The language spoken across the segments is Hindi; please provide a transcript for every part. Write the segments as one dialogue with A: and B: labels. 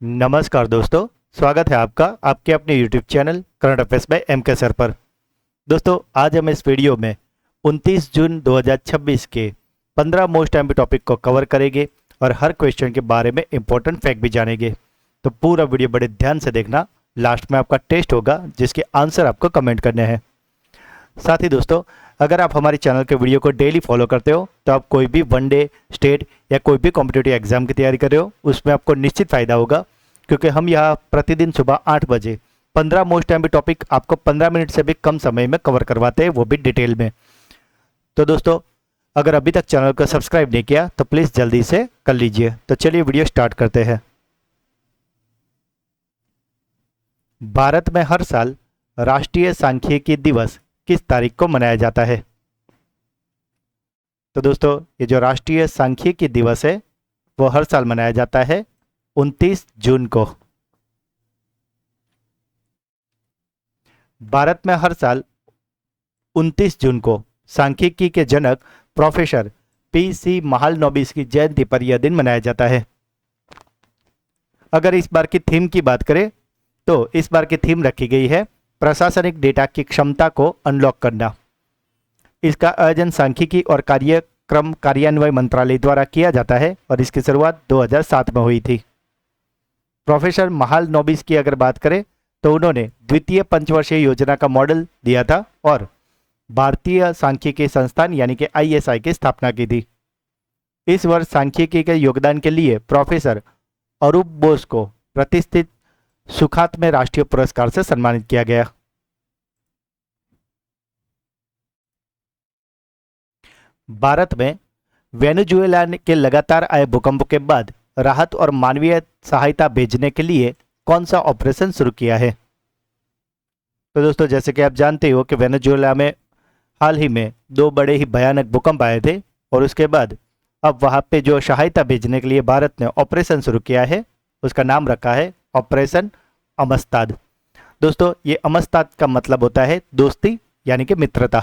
A: नमस्कार दोस्तों, स्वागत है आपका आपके अपने YouTube channel current affairs by MK sir पर। दोस्तों, आज हम इस वीडियो में 29 जून 2026 के 15 मोस्ट एमपी टॉपिक को कवर करेंगे और हर क्वेश्चन के बारे में इंपॉर्टेंट फैक्ट भी जानेंगे। तो पूरा वीडियो बड़े ध्यान से देखना। लास्ट में आपका टेस्ट होगा जिसके आंसर आपको कमेंट करने हैं। साथ ही दोस्तों, अगर आप हमारे चैनल के वीडियो को डेली फॉलो करते हो तो आप कोई भी वनडे, स्टेट या कोई भी कॉम्पिटिटिव एग्जाम की तैयारी कर रहे हो उसमें आपको निश्चित फ़ायदा होगा, क्योंकि हम यहाँ प्रतिदिन सुबह 8 बजे 15 मोस्ट एमपी टॉपिक आपको 15 मिनट से भी कम समय में कवर करवाते हैं, वो भी डिटेल में। तो दोस्तों, अगर अभी तक चैनल को सब्सक्राइब नहीं किया तो प्लीज़ जल्दी से कर लीजिए। तो चलिए वीडियो स्टार्ट करते हैं। भारत में हर साल राष्ट्रीय सांख्यिकी दिवस किस तारीख को मनाया जाता है? तो दोस्तों, ये जो राष्ट्रीय सांख्यिकी दिवस है वो हर साल मनाया जाता है 29 जून को। भारत में हर साल 29 जून को सांख्यिकी के जनक प्रोफेसर PC महालनोबिस की जयंती पर यह दिन मनाया जाता है। अगर इस बार की थीम की बात करें तो इस बार की थीम रखी गई है प्रशासनिक डेटा की क्षमता को अनलॉक करना। इसका आयोजन सांख्यिकी और कार्यक्रम कार्यान्वयन मंत्रालय द्वारा किया जाता है और इसकी शुरुआत 2007 में हुई थी। प्रोफेसर महालनोबिस की अगर बात करें तो उन्होंने द्वितीय पंचवर्षीय योजना का मॉडल दिया था और भारतीय सांख्यिकी संस्थान यानी कि ISI की स्थापना की थी। इस वर्ष सांख्यिकी के योगदान के लिए प्रोफेसर अरूप बोस को प्रतिष्ठित सुखात्मे राष्ट्रीय पुरस्कार से सम्मानित किया गया। भारत में वेनेजुएला के लगातार आए भूकंप के बाद राहत और मानवीय सहायता भेजने के लिए कौन सा ऑपरेशन शुरू किया है? तो दोस्तों, जैसे कि आप जानते हो कि वेनेजुएला में हाल ही में 2 बड़े ही भयानक भूकंप आए थे और उसके बाद अब वहां पे जो सहायता भेजने के लिए भारत ने ऑपरेशन शुरू किया है उसका नाम रखा है ऑपरेशन अमस्ताद। दोस्तों, ये अमस्ताद का मतलब होता है दोस्ती यानी कि मित्रता।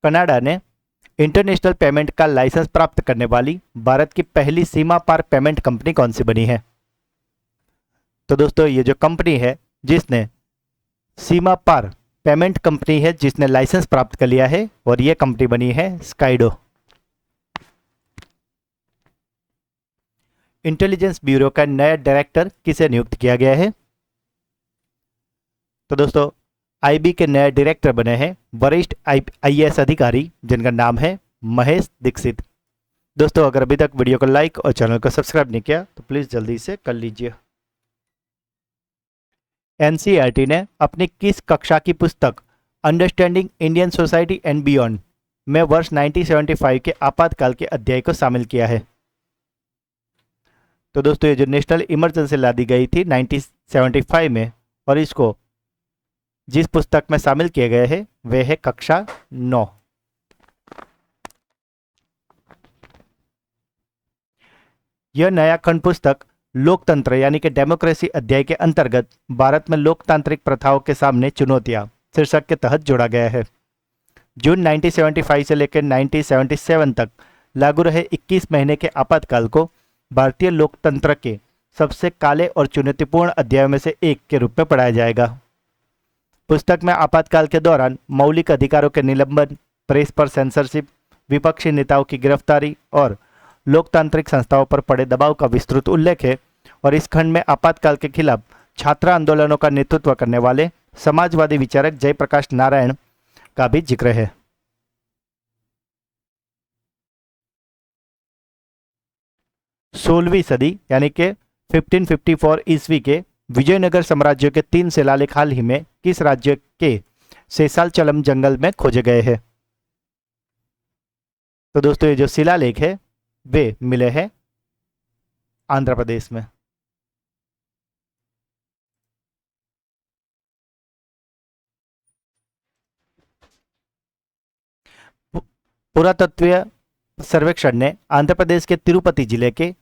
A: कनाडा ने इंटरनेशनल पेमेंट का लाइसेंस प्राप्त करने वाली भारत की पहली सीमा पार पेमेंट कंपनी कौन सी बनी है? तो दोस्तों, ये जो कंपनी है जिसने सीमा पार पेमेंट कंपनी है जिसने लाइसेंस प्राप्त कर लिया है और ये कंपनी बनी है स्काइडो। इंटेलिजेंस ब्यूरो का नया डायरेक्टर किसे नियुक्त किया गया है? तो दोस्तों, IB के नए डायरेक्टर बने हैं वरिष्ठ IAS अधिकारी जिनका नाम है महेश दीक्षित। दोस्तों, अगर अभी तक वीडियो को लाइक और चैनल को सब्सक्राइब नहीं किया तो प्लीज़ जल्दी से कर लीजिए। NCERT ने अपनी किस कक्षा की पुस्तक understanding Indian society and beyond में वर्ष 1975 के आपातकाल के अध्याय को शामिल किया है? तो दोस्तों, ये जो नेशनल इमरजेंसी ला दी गई थी 1975 में और इसको जिस पुस्तक में शामिल किए गए हैं वे है कक्षा 9। यह नया खंड पुस्तक लोकतंत्र यानी कि डेमोक्रेसी अध्याय के अंतर्गत भारत में लोकतांत्रिक प्रथाओं के सामने चुनौतियां शीर्षक के तहत जोड़ा गया है। जून 1975 से लेकर 1977 तक लागू रहे 21 महीने के आपातकाल को भारतीय लोकतंत्र के सबसे काले और चुनौतीपूर्ण अध्यायों में से एक के रूप में पढ़ाया जाएगा। पुस्तक में आपातकाल के दौरान मौलिक अधिकारों के निलंबन, प्रेस पर सेंसरशिप, विपक्षी नेताओं की गिरफ्तारी और लोकतांत्रिक संस्थाओं पर पड़े दबाव का विस्तृत उल्लेख है और इस खंड में आपातकाल के खिलाफ छात्र आंदोलनों का नेतृत्व करने वाले समाजवादी विचारक जयप्रकाश नारायण का भी जिक्र है। सोलहवीं सदी यानी कि 1554 ईस्वी के विजयनगर साम्राज्य के 3 शिलालेख हाल ही में किस राज्य के शेषाचलम जंगल में खोजे गए हैं? तो दोस्तों, ये जो शिलालेख है वे मिले हैं आंध्र प्रदेश में। पुरातत्वीय सर्वेक्षण ने आंध्र प्रदेश के तिरुपति जिले के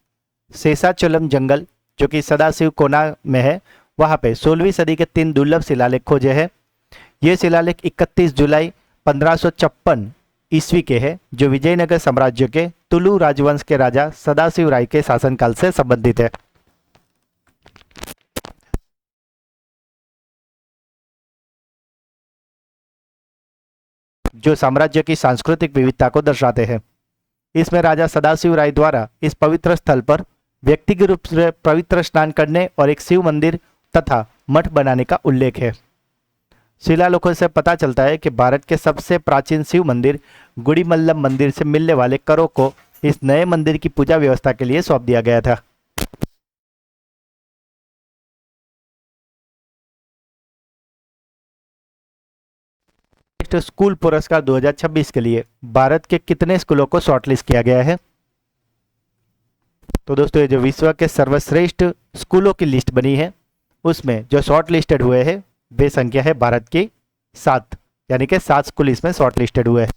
A: शेषाचलम जंगल जो कि सदाशिव कोना में है वहां पे 16वीं सदी के 3 दुर्लभ शिलालेख खोजे हैं। ये शिलालेख 31 जुलाई 1556 ईस्वी के हैं, जो विजयनगर साम्राज्य के तुलु राजवंश के राजा सदाशिव राय के शासनकाल से संबंधित है। जो साम्राज्य की सांस्कृतिक विविधता को दर्शाते हैं। इसमें राजा सदाशिव राय द्वारा इस पवित्र स्थल पर व्यक्तिगत रूप से पवित्र स्नान करने और एक शिव मंदिर तथा मठ बनाने का उल्लेख है। शिलालेखों से पता चलता है कि भारत के सबसे प्राचीन शिव मंदिर गुड़ीमल्लम मंदिर से मिलने वाले करों को इस नए मंदिर की पूजा व्यवस्था के लिए सौंप दिया गया था। स्कूल पुरस्कार 2026 के लिए भारत के कितने स्कूलों को शॉर्टलिस्ट किया गया है? तो दोस्तों, ये जो विश्व के सर्वश्रेष्ठ स्कूलों की लिस्ट बनी है, उसमें जो शॉर्ट लिस्टेड हुए हैं वे संख्या है भारत की 7, यानी कि 7 स्कूल इसमें शॉर्ट लिस्टेड हुए हैं।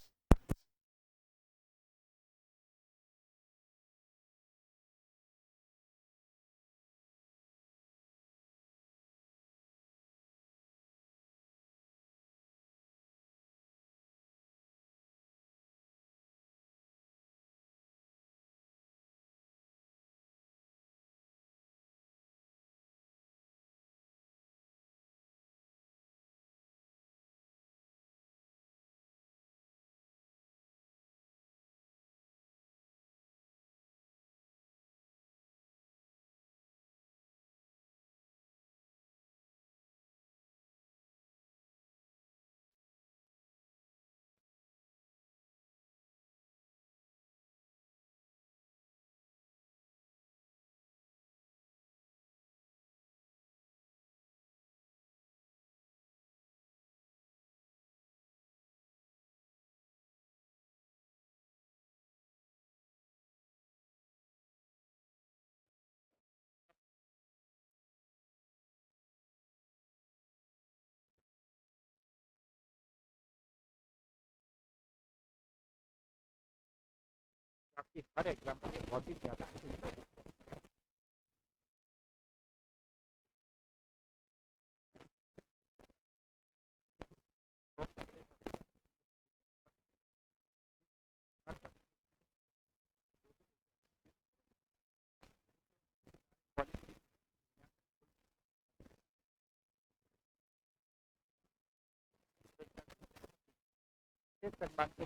A: आपकी हर एग्जाम में बहुत ही ज्यादा सम्मान के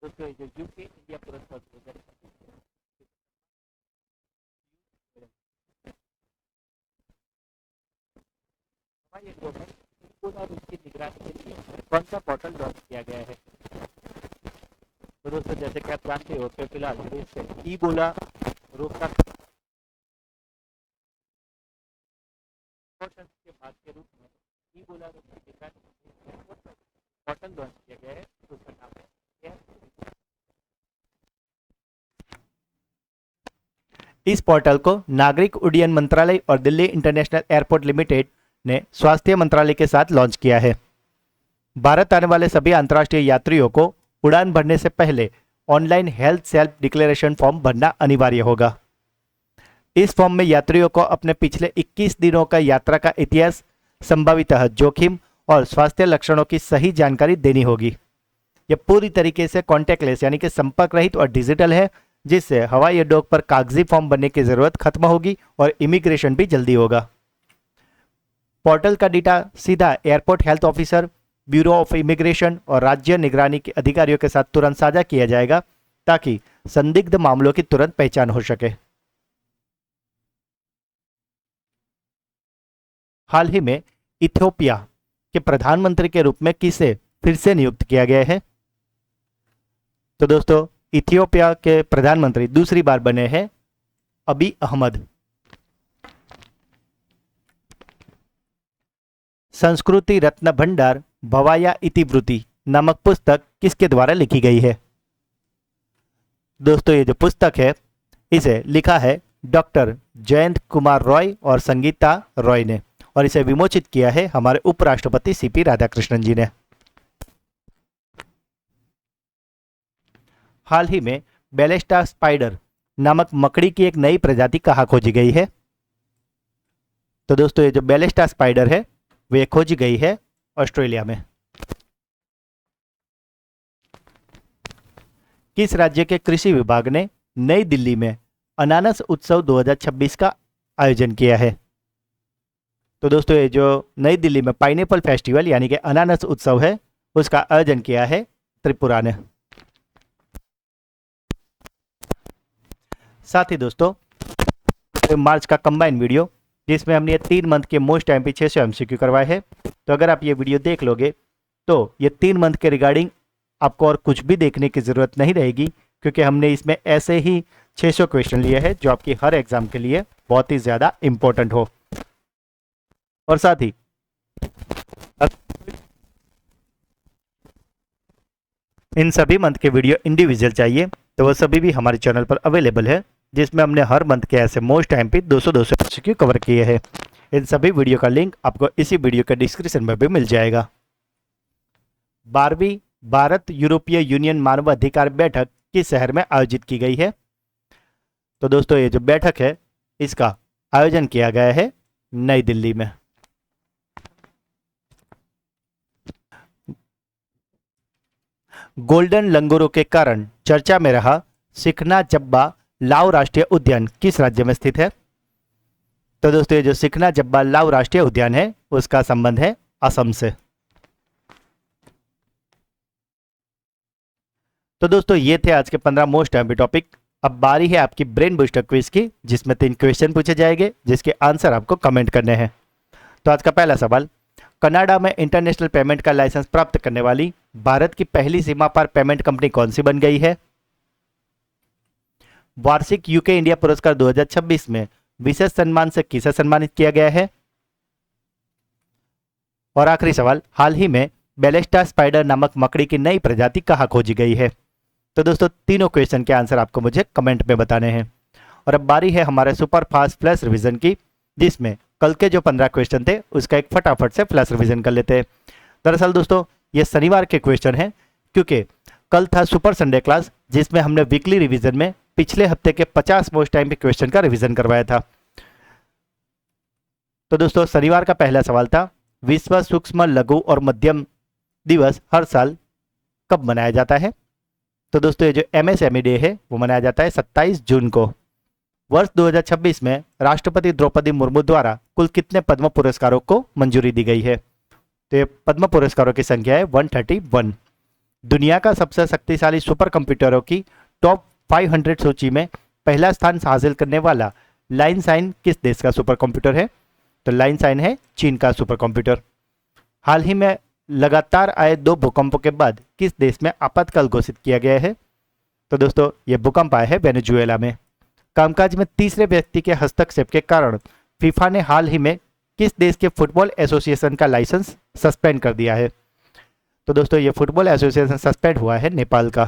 A: दोस्तों, जो यूके इंडिया पुरस्कार 2025 हमारे इंडिया में स्कूल और उसकी निगरानी के लिए कौन सा पोर्टल लॉन्च किया गया है? तो दोस्तों, जैसे कि आप जानते हो कि फिलहाल देश से ईबोला रोग का के बाद के रूप में ईबोला रोग की निगरानी पोर्टल लॉन्च किया गया है, उसका नाम है इस पोर्टल को नागरिक उड्डयन मंत्रालय और दिल्ली इंटरनेशनल एयरपोर्ट लिमिटेड ने स्वास्थ्य मंत्रालय के साथ लॉन्च किया है। भारत आने वाले सभी अंतर्राष्ट्रीय यात्रियों को उड़ान भरने से पहले online health self declaration form भरना अनिवार्य होगा। इस फॉर्म में यात्रियों को अपने पिछले 21 दिनों का यात्रा का इतिहास, संभावितः जोखिम और स्वास्थ्य लक्षणों की सही जानकारी देनी होगी। यह पूरी तरीके से कॉन्टैक्टलेस यानी कि संपर्क रहित और डिजिटल है, जिससे हवाई अड्डों पर कागजी फॉर्म भरने की जरूरत खत्म होगी और इमिग्रेशन भी जल्दी होगा। पोर्टल का डेटा सीधा airport health officer, bureau of immigration और राज्य निगरानी के अधिकारियों के साथ तुरंत साझा किया जाएगा, ताकि संदिग्ध मामलों की तुरंत पहचान हो सके। हाल ही में इथियोपिया के प्रधानमंत्री के रूप में किसे फिर से नियुक्त किया गया है? तो दोस्तों, इथियोपिया के प्रधानमंत्री दूसरी बार बने हैं अबी अहमद। संस्कृति रत्न भंडार भवाया इतिवृत्ति नामक पुस्तक किसके द्वारा लिखी गई है? दोस्तों, ये जो पुस्तक है इसे लिखा है डॉक्टर जयंत कुमार रॉय और संगीता रॉय ने, और इसे विमोचित किया है हमारे उपराष्ट्रपति सीपी राधाकृष्णन जी ने। हाल ही में बेलेस्टा स्पाइडर नामक मकड़ी की एक नई प्रजाति कहाँ खोजी गई है? तो दोस्तों, ये जो बेलेस्टा स्पाइडर है वे खोजी गई है ऑस्ट्रेलिया में। किस राज्य के कृषि विभाग ने नई दिल्ली में अनानास उत्सव 2026 का आयोजन किया है? तो दोस्तों ये जो नई दिल्ली में पाइनएप्पल फेस्टिवल यानी कि अनानास उत्सव है उसका आयोजन किया है त्रिपुरा ने। साथ ही दोस्तों मार्च का कंबाइन वीडियो जिसमें हमने 3 मंथ के मोस्ट एमपी 600 एमसीक्यू करवाए हैं, तो अगर आप ये वीडियो देख लोगे तो ये 3 मंथ के रिगार्डिंग आपको और कुछ भी देखने की ज़रूरत नहीं रहेगी, क्योंकि हमने इसमें ऐसे ही 600 क्वेश्चन लिए हैं जो आपकी हर एग्जाम के लिए बहुत ही ज़्यादा इम्पोर्टेंट हो। और साथ ही इन सभी मंथ के वीडियो इंडिविजुअल चाहिए तो वो सभी भी हमारे चैनल पर अवेलेबल है, जिसमें हमने हर मंथ के ऐसे मोस्ट एमपी 200 एमसीक्यू कवर किए हैं। इन सभी वीडियो का लिंक आपको इसी वीडियो के डिस्क्रिप्शन में भी मिल जाएगा। 12वीं भारत यूरोपीय यूनियन मानवाधिकार बैठक किस शहर में आयोजित की गई है? तो दोस्तों ये जो बैठक है इसका आयोजन किया गया है नई दिल्ली में। गोल्डन लंगूरों के कारण चर्चा में रहा सिखना जब्बा लाव राष्ट्रीय उद्यान किस राज्य में स्थित है? तो दोस्तों ये जो सिखना जब्बा लाव राष्ट्रीय उद्यान है उसका संबंध है असम से। तो दोस्तों ये थे आज के 15 मोस्ट एमपी टॉपिक। अब बारी है आपकी ब्रेन बूस्टर क्विज की, जिसमें 3 क्वेश्चन पूछे जाएंगे जिसके आंसर आपको कमेंट करने हैं। तो आज का पहला सवाल, कनाडा में इंटरनेशनल पेमेंट का लाइसेंस प्राप्त करने वाली भारत की पहली सीमा पार पेमेंट कंपनी कौन सी बन गई है? वार्षिक यूके इंडिया पुरस्कार 2026 में विशेष सम्मान से किसे सम्मानित किया गया है? और आखिरी सवाल, हाल ही में बेलेस्टा स्पाइडर नामक मकड़ी की नई प्रजाति कहाँ खोजी गई है? तो दोस्तों तीनों क्वेश्चन के आंसर आपको मुझे कमेंट में बताने हैं। और अब बारी है हमारे सुपर फास्ट फ्लैश रिवीजन की, जिसमें कल के जो 15 क्वेश्चन थे उसका एक फटाफट से फ्लैश रिवीजन कर लेते हैं। दरअसल दोस्तों ये शनिवार के क्वेश्चन हैं, क्योंकि कल था सुपर संडे क्लास जिसमें हमने वीकली रिवीजन में पिछले हफ्ते के 50 मोस्ट टाइम के क्वेश्चन का रिवीजन करवाया था। तो दोस्तों शनिवार का पहला सवाल था, विश्व सूक्ष्म लघु और मध्यम दिवस हर साल कब मनाया जाता है? तो दोस्तों ये जो एमएसएमई डे है वो मनाया जाता है 27 जून को। वर्ष 2026 में राष्ट्रपति द्रौपदी मुर्मू द्वारा कुल कितने पद्म पुरस्कारों को मंजूरी दी गई है? तो ये पद्म पुरस्कारों की संख्या है 131। दुनिया का सबसे शक्तिशाली सुपर कंप्यूटरों की टॉप 500 सूची में पहला स्थान हासिल करने वाला लाइनसाइन किस देश का सुपर कंप्यूटर है? तो लाइनसाइन है चीन का सुपर कंप्यूटर। हाल ही में लगातार आए 2 भूकंपों के बाद किस देश में आपातकाल घोषित किया गया है? तो दोस्तों ये भूकंप आया है वेनेजुएला में। कामकाज में तीसरे व्यक्ति के हस्तक्षेप के कारण फीफा ने हाल ही में किस देश के फुटबॉल एसोसिएशन का लाइसेंस सस्पेंड कर दिया है? तो दोस्तों ये फुटबॉल एसोसिएशन सस्पेंड हुआ है नेपाल का।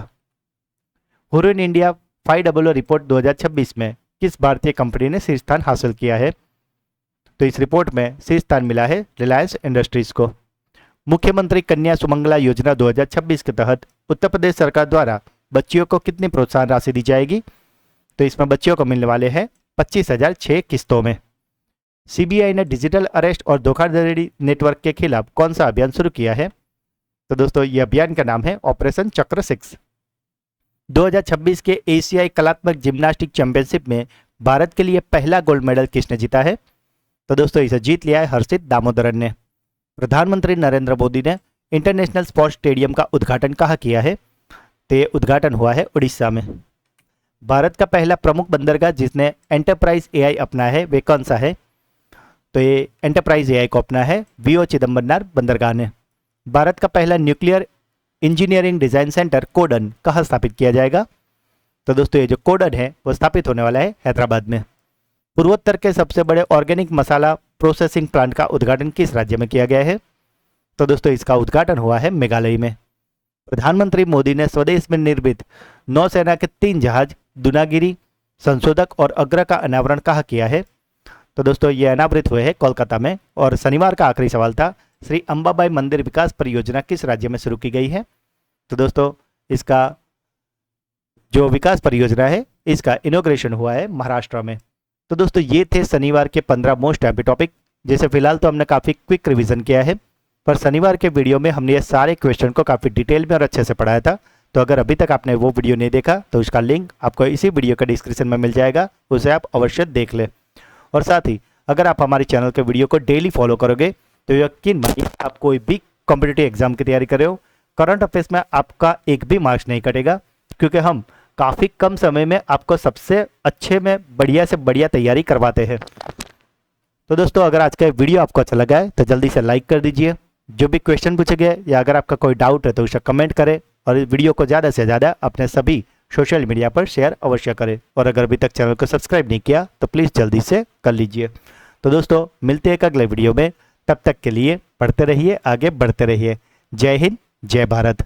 A: हुरिन इंडिया 500 रिपोर्ट 2026 में किस भारतीय कंपनी ने शीर्ष स्थान हासिल किया है? तो इस रिपोर्ट में शीर्ष स्थान मिला है रिलायंस इंडस्ट्रीज को। मुख्यमंत्री कन्या सुमंगला योजना 2026 के तहत उत्तर प्रदेश सरकार द्वारा बच्चियों को कितनी प्रोत्साहन राशि दी जाएगी? तो इसमें बच्चियों को मिलने वाले हैं 25,006 किस्तों में। सीबीआई ने डिजिटल अरेस्ट और धोखाधड़ी नेटवर्क के खिलाफ कौन सा अभियान शुरू किया है? तो दोस्तों ये अभियान का नाम है ऑपरेशन चक्र 6। 2026 के एशियाई कलात्मक जिम्नास्टिक चैंपियनशिप में भारत के लिए पहला गोल्ड मेडल किसने जीता है? तो दोस्तों इसे जीत लिया है हर्षित दामोदरन ने। प्रधानमंत्री नरेंद्र मोदी ने इंटरनेशनल स्पोर्ट्स स्टेडियम का उद्घाटन कहाँ किया है? तो ये उद्घाटन हुआ है उड़ीसा में। भारत का पहला प्रमुख बंदरगाह जिसने एंटरप्राइज एआई अपनाया है वे कौन सा है? तो ये एंटरप्राइज एआई को अपना है वीओ चिदम्बरनार बंदरगाह ने। भारत का पहला nuclear engineering design centre codon कहाँ स्थापित किया जाएगा? तो दोस्तों ये जो कोडन है वो स्थापित होने वाला है हैदराबाद में। पूर्वोत्तर के सबसे बड़े ऑर्गेनिक मसाला प्रोसेसिंग प्लांट का उद्घाटन किस राज्य में किया गया है? तो दोस्तों इसका उद्घाटन हुआ है मेघालय में। प्रधानमंत्री मोदी ने स्वदेश में निर्मित नौसेना के 3 जहाज दुनागिरी, संशोधक और अग्र का अनावरण कहाँ किया है? तो दोस्तों ये अनावृत हुए हैं कोलकाता में। और शनिवार का आखिरी सवाल था, श्री अंबाबाई मंदिर विकास परियोजना किस राज्य में शुरू की गई है? तो दोस्तों इसका जो विकास परियोजना है इसका इनॉग्रेशन हुआ है महाराष्ट्र में। तो दोस्तों ये थे शनिवार के 15 मोस्ट एमपी टॉपिक, जैसे फिलहाल तो हमने काफ़ी क्विक रिवीजन किया है, पर शनिवार के वीडियो में हमने ये सारे क्वेश्चन को काफ़ी डिटेल में और अच्छे से पढ़ाया था, तो अगर अभी तक आपने वो वीडियो नहीं देखा तो उसका लिंक आपको इसी वीडियो के डिस्क्रिप्शन में मिल जाएगा, उसे आप अवश्य देख लें। और साथ ही अगर आप हमारे चैनल के वीडियो को डेली फॉलो करोगे तो यकीन मानिए आप कोई भी कॉम्पिटिटिव एग्जाम की तैयारी कर रहे हो, करंट अफेयर्स में आपका एक भी मार्क्स नहीं कटेगा, क्योंकि हम काफ़ी कम समय में आपको सबसे अच्छे में बढ़िया से बढ़िया तैयारी करवाते हैं। तो दोस्तों अगर आज का वीडियो आपको अच्छा लगा है तो जल्दी से लाइक कर दीजिए। जो भी क्वेश्चन पूछे गए या अगर आपका कोई डाउट है तो उसे कमेंट करें और इस वीडियो को ज़्यादा से ज़्यादा अपने सभी सोशल मीडिया पर शेयर अवश्य करें। और अगर अभी तक चैनल को सब्सक्राइब नहीं किया तो प्लीज़ जल्दी से कर लीजिए। तो दोस्तों मिलते हैं एक अगले वीडियो में, तब तक के लिए पढ़ते रहिए, आगे बढ़ते रहिए। जय हिंद, जय भारत।